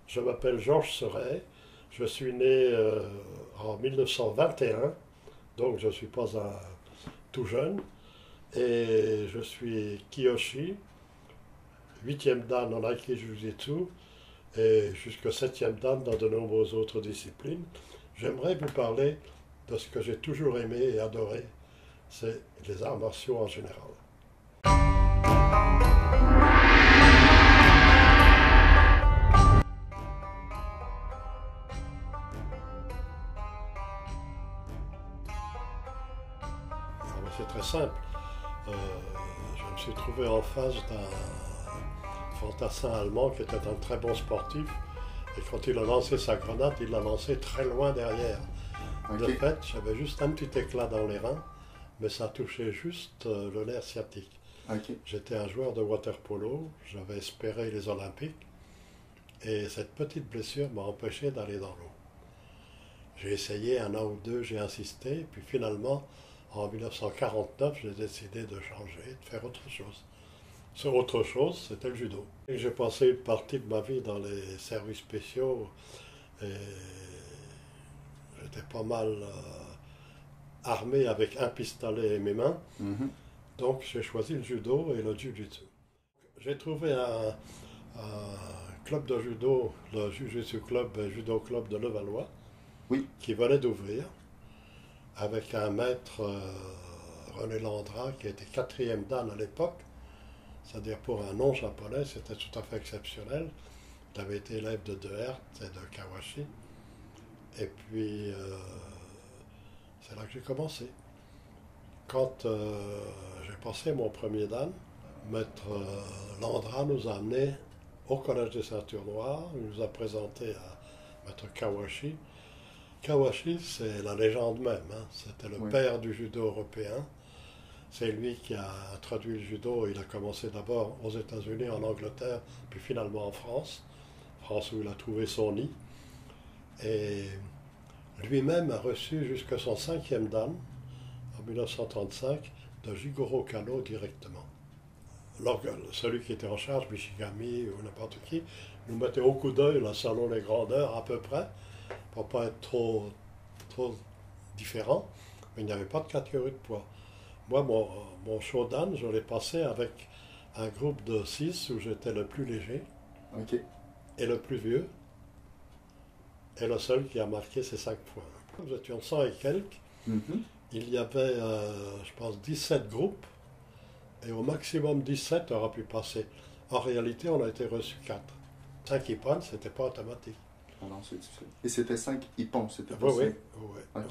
Je m'appelle Georges Seret. Je suis né en 1921, donc je ne suis pas un tout jeune. Et je suis Kiyoshi, huitième dan en Aiki Jiu-Jitsu et jusqu'au septième dan dans de nombreuses autres disciplines. J'aimerais vous parler de ce que j'ai toujours aimé et adoré, c'est les arts martiaux en général. C'est très simple. Euh, je me suis trouvé en face d'un fantassin allemand qui était un très bon sportif. Et quand il a lancé sa grenade, il l'a lancée très loin derrière. De fait, j'avais juste un petit éclat dans les reins, mais ça touchait juste le nerf sciatique. J'étais un joueur de water polo, j'avais espéré les Olympiques, et cette petite blessure m'a empêché d'aller dans l'eau. J'ai essayé un an ou deux, j'ai insisté, puis finalement, en 1949, j'ai décidé de changer, de faire autre chose. Ce autre chose, c'était le judo. J'ai passé une partie de ma vie dans les services spéciaux et j'étais pas mal armé avec un pistolet et mes mains. Donc j'ai choisi le judo et le jiu-jitsu. J'ai trouvé un club de judo, le Jiu-Jitsu Club, Judo Club de Levallois, qui venait d'ouvrir, avec un maître, René Landra, qui était quatrième dan à l'époque. C'est-à-dire pour un non-japonais, c'était tout à fait exceptionnel. Il avait été élève de De Herth et de Kawashi. Et puis, c'est là que j'ai commencé. Quand j'ai passé mon premier dan, maître Landra nous a amenés au Collège des Ceintures Noires. Il nous a présenté à maître Kawashi. Kawashi, c'est la légende même. C'était le père du judo européen. C'est lui qui a introduit le judo. Il a commencé d'abord aux États-Unis, en Angleterre, puis finalement en France. France où il a trouvé son nid. Et lui-même a reçu jusqu'à son cinquième dan, en 1935, de Jigoro Kano directement. Celui qui était en charge, Michigami ou n'importe qui, nous mettait au coup d'œil, là, selon les grandeurs à peu près, pour ne pas être trop différent, mais il n'y avait pas de catégorie de poids. Moi, mon shodan, je l'ai passé avec un groupe de 6 où j'étais le plus léger et le plus vieux, et le seul qui a marqué ses 5 points. Nous étions 100 et quelques. Il y avait, je pense, 17 groupes, et au maximum 17 auraient pu passer. En réalité, on a été reçus 4. 5 ippons, ce n'était pas automatique. Ah non, c'est difficile. Et c'était 5 ippons, c'était pas Oui. 5.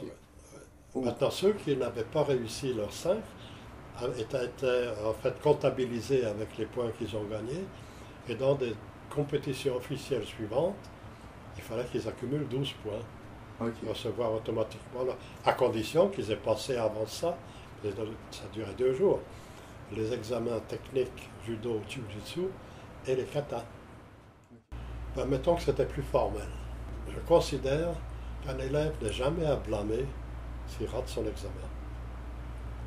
Maintenant, ceux qui n'avaient pas réussi leurs 5 étaient en fait comptabilisés avec les points qu'ils ont gagnés. Et dans des compétitions officielles suivantes, il fallait qu'ils accumulent 12 points. Recevoir automatiquement, à condition qu'ils aient passé avant ça, ça durait 2 jours, les examens techniques judo, jiu-jitsu et les katas. Mettons que c'était plus formel. Je considère qu'un élève n'est jamais à blâmer s'il rate son examen.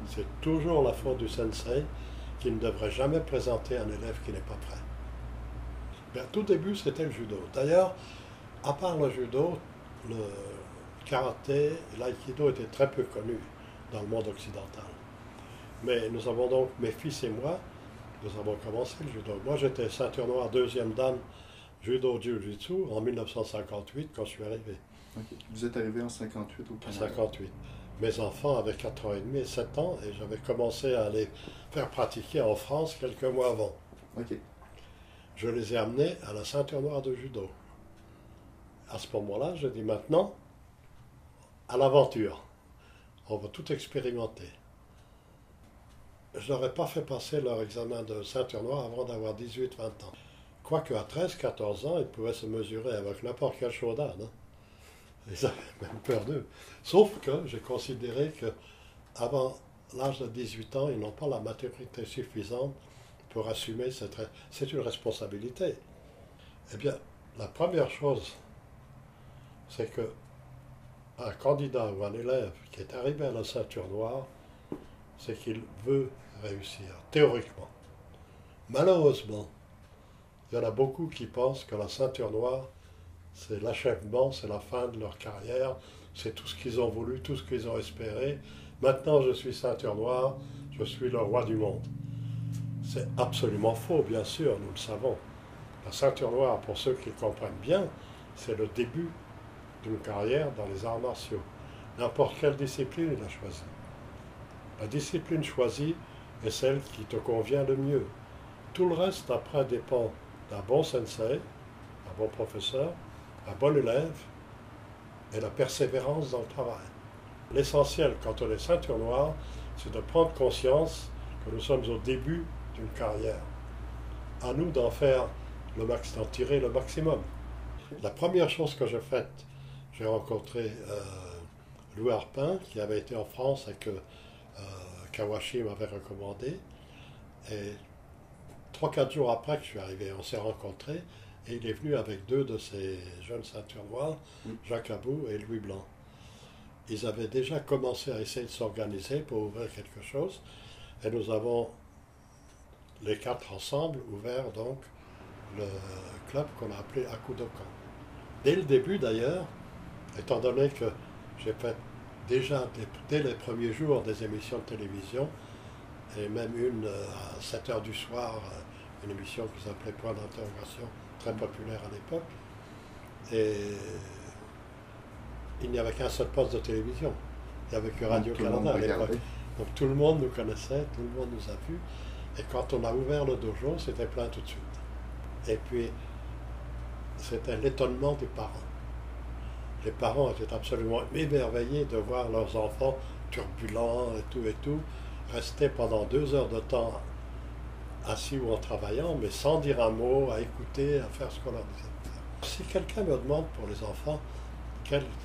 C'est toujours la faute du sensei qui ne devrait jamais présenter un élève qui n'est pas prêt. Mais à tout début, c'était le judo. D'ailleurs, à part le judo, le karaté et l'aïkido étaient très peu connus dans le monde occidental. Mais nous avons donc, mes fils et moi, nous avons commencé le judo. Moi, j'étais ceinture noire deuxième dan judo jiu-jitsu en 1958 quand je suis arrivé. Vous êtes arrivé en 58 au Canada? En 58. Mes enfants avaient 4 ans et demi et 7 ans et j'avais commencé à les faire pratiquer en France quelques mois avant. Je les ai amenés à la ceinture noire de judo. À ce moment-là, j'ai dit maintenant, à l'aventure. On va tout expérimenter. Je n'aurais pas fait passer leur examen de ceinture noire avant d'avoir 18-20 ans. Quoique à 13-14 ans, ils pouvaient se mesurer avec n'importe quel shodan. Ils avaient même peur d'eux. Sauf que j'ai considéré qu'avant l'âge de 18 ans, ils n'ont pas la maturité suffisante pour assumer c'est une responsabilité. Eh bien, la première chose, c'est que un candidat ou un élève qui est arrivé à la ceinture noire, c'est qu'il veut réussir, théoriquement. Malheureusement, il y en a beaucoup qui pensent que la ceinture noire, c'est l'achèvement, c'est la fin de leur carrière, c'est tout ce qu'ils ont voulu, tout ce qu'ils ont espéré. Maintenant, je suis ceinture noire, je suis le roi du monde. C'est absolument faux, bien sûr, nous le savons. La ceinture noire, pour ceux qui comprennent bien, c'est le début d'une carrière dans les arts martiaux. N'importe quelle discipline il a choisi. La discipline choisie est celle qui te convient le mieux. Tout le reste, après, dépend d'un bon sensei, un bon professeur, un bon élève et la persévérance dans le travail. L'essentiel, quand on est ceinture noire, c'est de prendre conscience que nous sommes au début d'une carrière. À nous d'en tirer le maximum. La première chose que j'ai faite, j'ai rencontré Louis Arpin, qui avait été en France et que Kawashi m'avait recommandé. Et 3-4 jours après que je suis arrivé, on s'est rencontrés et il est venu avec 2 de ses jeunes ceintures noires, Jacques Abou et Louis Blanc. Ils avaient déjà commencé à essayer de s'organiser pour ouvrir quelque chose et nous avons, les 4 ensemble, ouvert donc le club qu'on a appelé Akudokan. Dès le début d'ailleurs, étant donné que j'ai fait déjà dès les premiers jours des émissions de télévision, et même une à 7 h du soir, une émission qui s'appelait Point d'interrogation, très populaire à l'époque. Et il n'y avait qu'un seul poste de télévision. Il n'y avait que Radio-Canada à l'époque. Donc tout le monde nous connaissait, tout le monde nous a vus. Et quand on a ouvert le dojo, c'était plein tout de suite. Et puis, c'était l'étonnement des parents. Les parents étaient absolument émerveillés de voir leurs enfants turbulents et tout, rester pendant 2 heures de temps assis ou en travaillant, mais sans dire un mot, à écouter, à faire ce qu'on leur disait de faire. Si quelqu'un me demande pour les enfants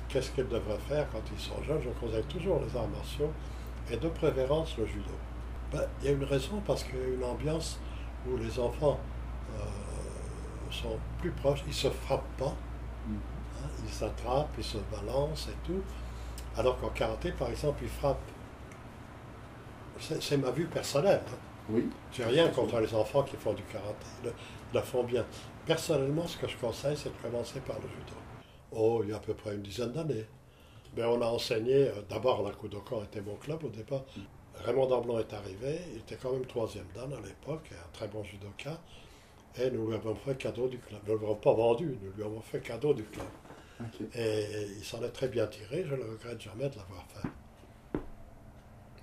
qu'est-ce qu'ils devraient faire quand ils sont jeunes, je conseille toujours les arts martiaux et de préférence le judo. Il y a une raison, parce qu'il y a une ambiance où les enfants sont plus proches, ils ne se frappent pas, hein, ils s'attrapent, ils se balancent et tout, alors qu'en karaté, par exemple, ils frappent. C'est ma vue personnelle. Hein. Oui. J'ai rien contre les enfants qui font du karaté, ils le font bien. Personnellement, ce que je conseille, c'est de commencer par le judo. Oh, il y a à peu près une dizaine d'années. Mais on a enseigné, d'abord l'Akudokan était mon club au départ. Raymond Damblon est arrivé, il était quand même 3e dan à l'époque, un très bon judoka, et nous lui avons fait cadeau du club. Nous ne l'avons pas vendu, nous lui avons fait cadeau du club. Okay. Et il s'en est très bien tiré, je ne regrette jamais de l'avoir fait.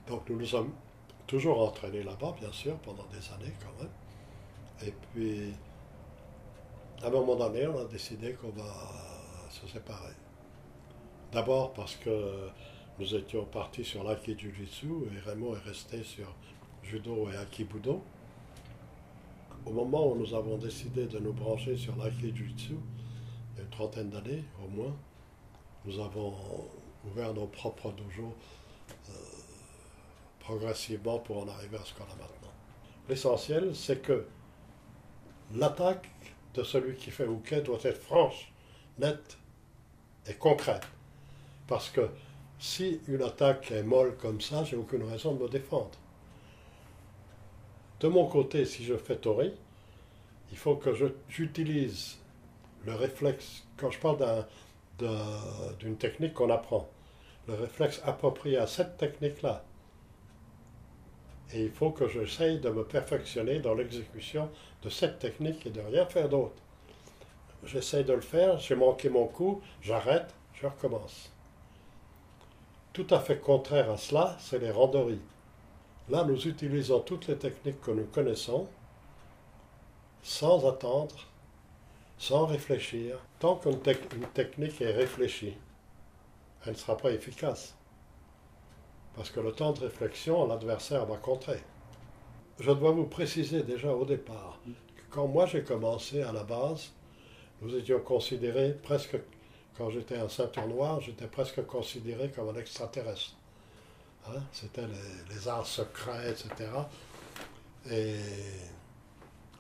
Donc nous nous sommes toujours entraînés là-bas, bien sûr, pendant des années quand même. Et puis, à un moment donné, on a décidé qu'on va se séparer. D'abord parce que nous étions partis sur l'Aki Jiu-Jitsu et Raymond est resté sur Judo et Aikibudo. Au moment où nous avons décidé de nous brancher sur l'Aki Jiu-Jitsu, il y a une 30aine d'années au moins, nous avons ouvert nos propres dojos progressivement pour en arriver à ce qu'on a maintenant. L'essentiel, c'est que l'attaque de celui qui fait Uke doit être franche, nette et concrète. Parce que si une attaque est molle comme ça, j'ai aucune raison de me défendre. De mon côté, si je fais tori, il faut que j'utilise le réflexe, quand je parle d'une technique qu'on apprend, le réflexe approprié à cette technique-là. Et il faut que j'essaye de me perfectionner dans l'exécution de cette technique et de rien faire d'autre. J'essaye de le faire, j'ai manqué mon coup, j'arrête, je recommence. Tout à fait contraire à cela, c'est les randori. Là, nous utilisons toutes les techniques que nous connaissons, sans attendre, sans réfléchir. Tant qu'une technique est réfléchie, elle ne sera pas efficace. Parce que le temps de réflexion, l'adversaire va contrer. Je dois vous préciser déjà au départ que quand moi j'ai commencé à la base, nous étions considérés presque, quand j'étais en ceinture noire, j'étais presque considéré comme un extraterrestre. Hein? C'était les arts secrets, etc. Et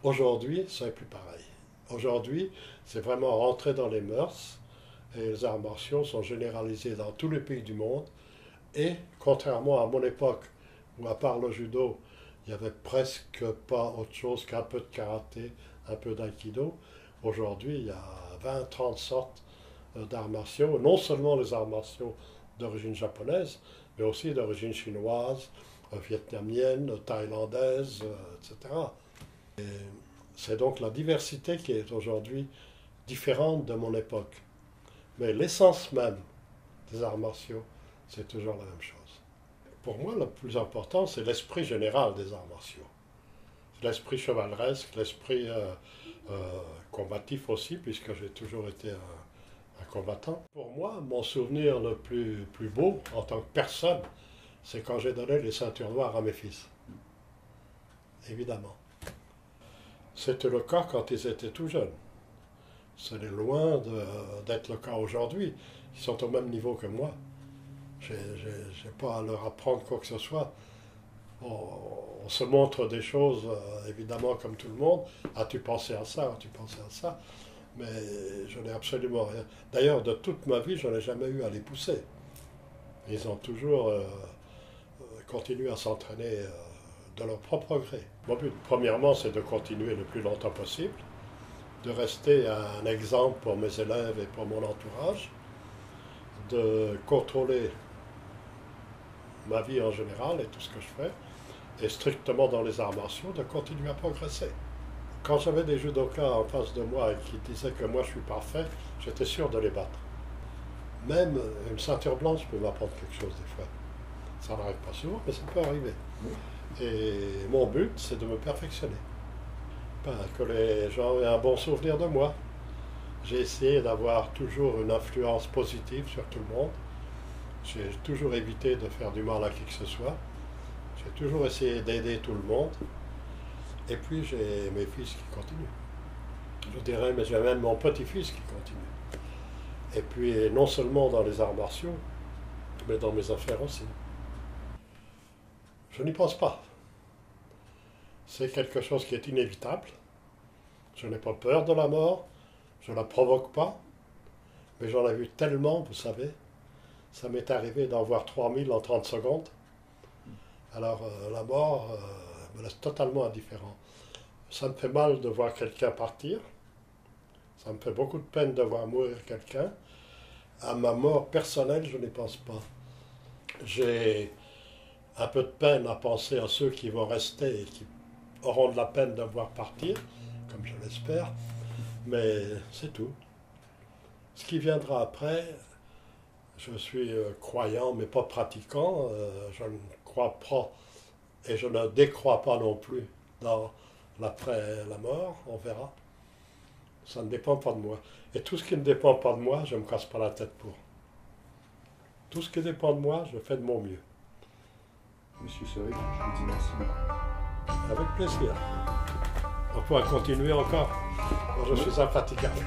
aujourd'hui, c'est plus pareil. Aujourd'hui, c'est vraiment rentré dans les mœurs et les arts martiaux sont généralisés dans tous les pays du monde. Et contrairement à mon époque, où à part le judo, il n'y avait presque pas autre chose qu'un peu de karaté, un peu d'aïkido, aujourd'hui il y a 20-30 sortes d'arts martiaux, non seulement les arts martiaux d'origine japonaise, mais aussi d'origine chinoise, vietnamienne, thaïlandaise, etc. C'est donc la diversité qui est aujourd'hui différente de mon époque. Mais l'essence même des arts martiaux, c'est toujours la même chose. Pour moi, le plus important, c'est l'esprit général des arts martiaux. L'esprit chevaleresque, l'esprit combatif aussi, puisque j'ai toujours été un combattant. Pour moi, mon souvenir le plus beau, en tant que personne, c'est quand j'ai donné les ceintures noires à mes fils. Évidemment. C'était le cas quand ils étaient tout jeunes. C'est loin d'être le cas aujourd'hui. Ils sont au même niveau que moi. Je n'ai pas à leur apprendre quoi que ce soit. On se montre des choses, évidemment, comme tout le monde. As-tu pensé à ça? As-tu pensé à ça? Mais je n'ai absolument rien. D'ailleurs, de toute ma vie, je n'ai jamais eu à les pousser. Ils ont toujours continué à s'entraîner de leur propre gré. Mon but, premièrement, c'est de continuer le plus longtemps possible, de rester un exemple pour mes élèves et pour mon entourage, de contrôler ma vie en général et tout ce que je fais, et strictement dans les arts martiaux, de continuer à progresser. Quand j'avais des judokas en face de moi et qui disaient que moi je suis parfait, j'étais sûr de les battre. Même une ceinture blanche peut m'apprendre quelque chose des fois. Ça n'arrive pas souvent, mais ça peut arriver. Et mon but, c'est de me perfectionner. Que les gens aient un bon souvenir de moi. J'ai essayé d'avoir toujours une influence positive sur tout le monde. J'ai toujours évité de faire du mal à qui que ce soit. J'ai toujours essayé d'aider tout le monde. Et puis j'ai mes fils qui continuent. Je dirais, mais j'ai même mon petit-fils qui continue. Et puis non seulement dans les arts martiaux, mais dans mes affaires aussi. Je n'y pense pas. C'est quelque chose qui est inévitable. Je n'ai pas peur de la mort, je ne la provoque pas, mais j'en ai vu tellement, vous savez. Ça m'est arrivé d'en voir 3000 en 30 secondes. Alors la mort me laisse totalement indifférent. Ça me fait mal de voir quelqu'un partir. Ça me fait beaucoup de peine de voir mourir quelqu'un. À ma mort personnelle, je n'y pense pas. J'ai un peu de peine à penser à ceux qui vont rester et qui auront de la peine de voir partir, comme je l'espère, mais c'est tout. Ce qui viendra après, je suis croyant mais pas pratiquant, je ne crois pas et je ne décrois pas non plus dans l'après la mort, on verra. Ça ne dépend pas de moi. Et tout ce qui ne dépend pas de moi, je ne me casse pas la tête pour. Tout ce qui dépend de moi, je fais de mon mieux. Monsieur Seurig, je vous dis merci beaucoup. Avec plaisir. On pourra continuer encore. Moi, je suis infatigable.